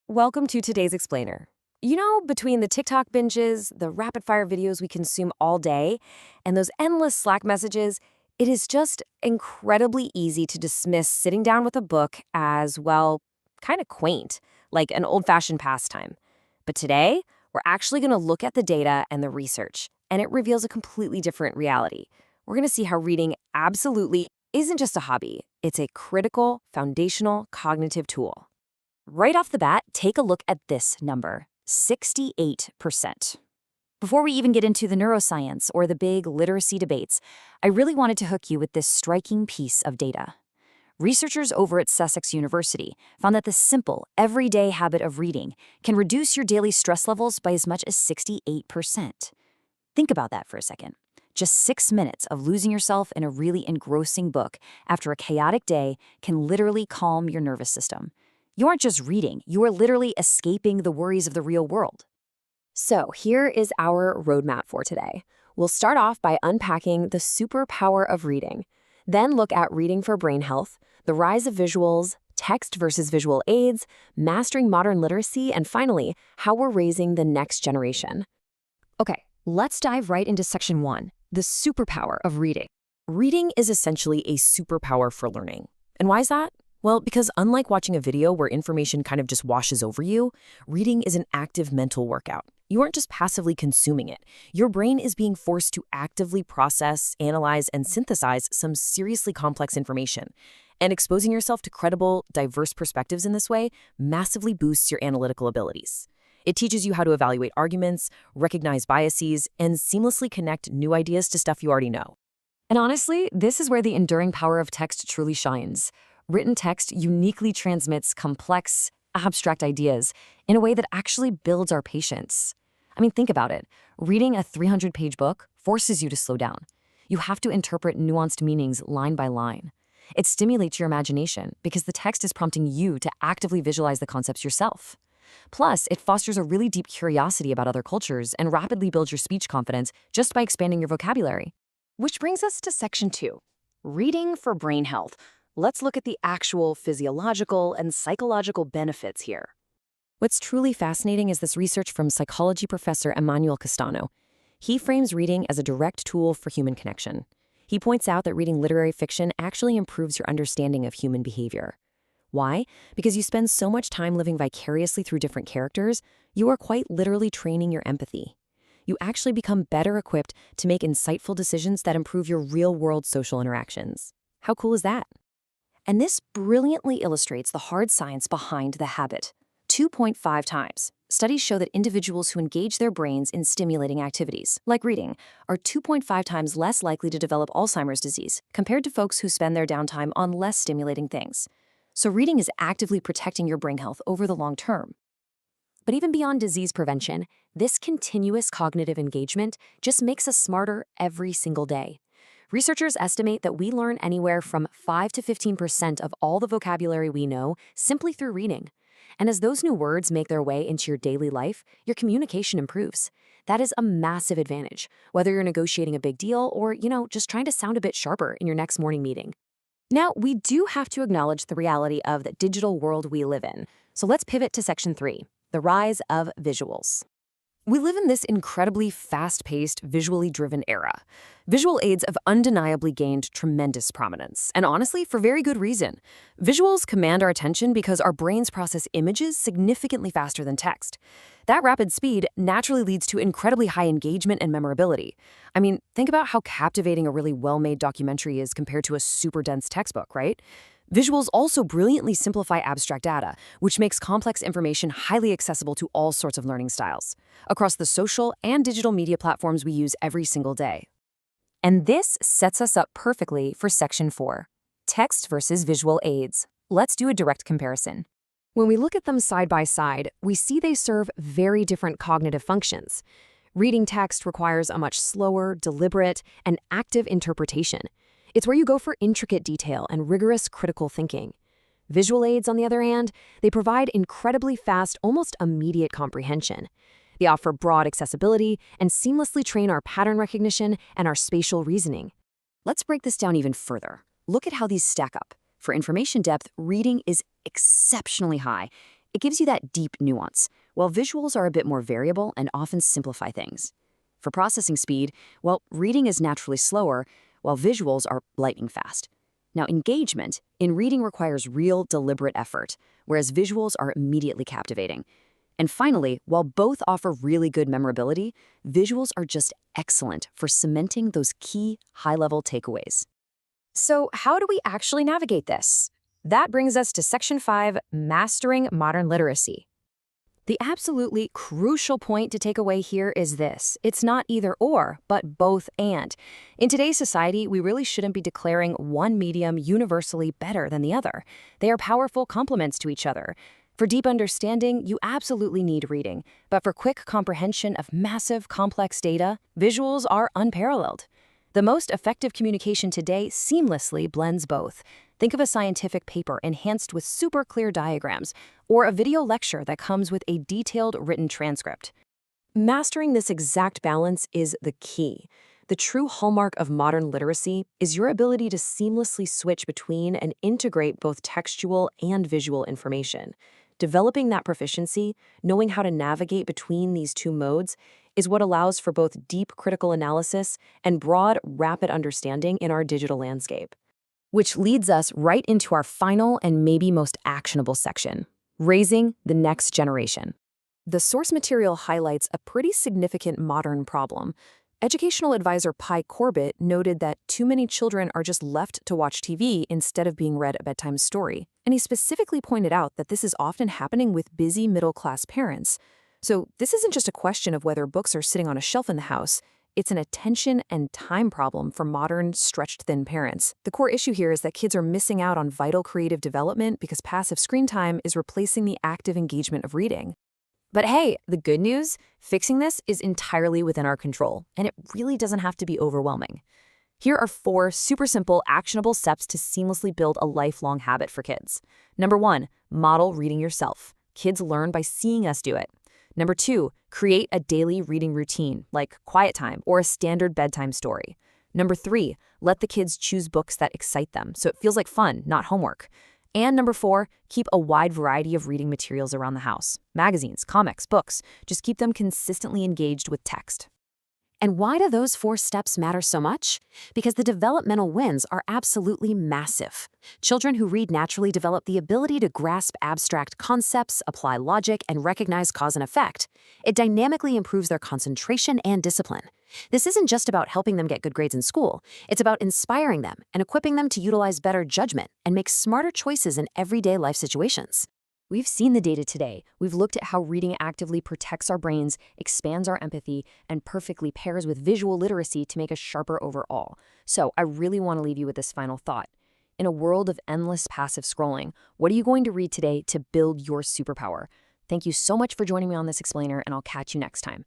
Welcome to today's explainer. Between the TikTok binges, the rapid fire videos we consume all day, and those endless Slack messages, it is just incredibly easy to dismiss sitting down with a book as, well, kind of quaint, like an old fashioned pastime. But today, we're actually going to look at the data and the research, and it reveals a completely different reality. We're going to see how reading absolutely isn't just a hobby, it's a critical, foundational cognitive tool. Right off the bat, take a look at this number, 68%. Before we even get into the neuroscience or the big literacy debates, I really wanted to hook you with this striking piece of data. Researchers over at Sussex University found that the simple, everyday habit of reading can reduce your daily stress levels by as much as 68%. Think about that for a second. Just 6 minutes of losing yourself in a really engrossing book after a chaotic day can literally calm your nervous system. You aren't just reading, you are literally escaping the worries of the real world. So here is our roadmap for today. We'll start off by unpacking the superpower of reading, then look at reading for brain health, the rise of visuals, text versus visual aids, mastering modern literacy, and finally, how we're raising the next generation. Okay, let's dive right into section 1, the superpower of reading. Reading is essentially a superpower for learning. And why is that? Well, because unlike watching a video where information kind of just washes over you, reading is an active mental workout. You aren't just passively consuming it. Your brain is being forced to actively process, analyze, and synthesize some seriously complex information. And exposing yourself to credible, diverse perspectives in this way massively boosts your analytical abilities. It teaches you how to evaluate arguments, recognize biases, and seamlessly connect new ideas to stuff you already know. And honestly, this is where the enduring power of text truly shines. Written text uniquely transmits complex, abstract ideas in a way that actually builds our patience. I mean, think about it. Reading a 300-page book forces you to slow down. You have to interpret nuanced meanings line by line. It stimulates your imagination because the text is prompting you to actively visualize the concepts yourself. Plus, it fosters a really deep curiosity about other cultures and rapidly builds your speech confidence just by expanding your vocabulary. Which brings us to section 2, reading for brain health. Let's look at the actual physiological and psychological benefits here. What's truly fascinating is this research from psychology professor Emmanuel Castano. He frames reading as a direct tool for human connection. He points out that reading literary fiction actually improves your understanding of human behavior. Why? Because you spend so much time living vicariously through different characters, you are quite literally training your empathy. You actually become better equipped to make insightful decisions that improve your real-world social interactions. How cool is that? And this brilliantly illustrates the hard science behind the habit. 2.5 times. Studies show that individuals who engage their brains in stimulating activities, like reading, are 2.5 times less likely to develop Alzheimer's disease compared to folks who spend their downtime on less stimulating things. So reading is actively protecting your brain health over the long term. But even beyond disease prevention, this continuous cognitive engagement just makes us smarter every single day. Researchers estimate that we learn anywhere from 5 to 15% of all the vocabulary we know simply through reading. And as those new words make their way into your daily life, your communication improves. That is a massive advantage, whether you're negotiating a big deal or, just trying to sound a bit sharper in your next morning meeting. Now, we do have to acknowledge the reality of the digital world we live in. So let's pivot to section 3, the rise of visuals. We live in this incredibly fast-paced, visually driven era. Visual aids have undeniably gained tremendous prominence, and honestly, for very good reason. Visuals command our attention because our brains process images significantly faster than text. That rapid speed naturally leads to incredibly high engagement and memorability. I mean, think about how captivating a really well-made documentary is compared to a super dense textbook, right? Visuals also brilliantly simplify abstract data, which makes complex information highly accessible to all sorts of learning styles, across the social and digital media platforms we use every single day. And this sets us up perfectly for section 4, text versus visual aids. Let's do a direct comparison. When we look at them side by side, we see they serve very different cognitive functions. Reading text requires a much slower, deliberate, and active interpretation. It's where you go for intricate detail and rigorous critical thinking. Visual aids, on the other hand, they provide incredibly fast, almost immediate comprehension. They offer broad accessibility and seamlessly train our pattern recognition and our spatial reasoning. Let's break this down even further. Look at how these stack up. For information depth, reading is exceptionally high. It gives you that deep nuance, while visuals are a bit more variable and often simplify things. For processing speed, well, reading is naturally slower, while visuals are lightning fast. Now, engagement in reading requires real, deliberate effort, whereas visuals are immediately captivating. And finally, while both offer really good memorability, visuals are just excellent for cementing those key high-level takeaways. So, how do we actually navigate this? That brings us to Section 5, Mastering Modern Literacy. The absolutely crucial point to take away here is this. It's not either or, but both and. In today's society, we really shouldn't be declaring one medium universally better than the other. They are powerful complements to each other. For deep understanding, you absolutely need reading. But for quick comprehension of massive, complex data, visuals are unparalleled. The most effective communication today seamlessly blends both. Think of a scientific paper enhanced with super clear diagrams, or a video lecture that comes with a detailed written transcript. Mastering this exact balance is the key. The true hallmark of modern literacy is your ability to seamlessly switch between and integrate both textual and visual information. Developing that proficiency, knowing how to navigate between these two modes, is what allows for both deep critical analysis and broad, rapid understanding in our digital landscape. Which leads us right into our final and maybe most actionable section, raising the next generation. The source material highlights a pretty significant modern problem. Educational advisor Pi Corbett noted that too many children are just left to watch TV instead of being read a bedtime story, and he specifically pointed out that this is often happening with busy middle-class parents. So this isn't just a question of whether books are sitting on a shelf in the house. It's an attention and time problem for modern, stretched-thin parents. The core issue here is that kids are missing out on vital creative development because passive screen time is replacing the active engagement of reading. But hey, the good news, fixing this is entirely within our control, and it really doesn't have to be overwhelming. Here are 4 super simple, actionable steps to seamlessly build a lifelong habit for kids. Number 1, model reading yourself. Kids learn by seeing us do it. Number 2, create a daily reading routine, like quiet time or a standard bedtime story. Number 3, let the kids choose books that excite them, so it feels like fun, not homework. And number 4, keep a wide variety of reading materials around the house. Magazines, comics, books. Just keep them consistently engaged with text. And why do those 4 steps matter so much? Because the developmental wins are absolutely massive. Children who read naturally develop the ability to grasp abstract concepts, apply logic, and recognize cause and effect. It dynamically improves their concentration and discipline. This isn't just about helping them get good grades in school. It's about inspiring them and equipping them to utilize better judgment and make smarter choices in everyday life situations. We've seen the data today. We've looked at how reading actively protects our brains, expands our empathy, and perfectly pairs with visual literacy to make us sharper overall. So I really want to leave you with this final thought. In a world of endless passive scrolling, what are you going to read today to build your superpower? Thank you so much for joining me on this explainer, and I'll catch you next time.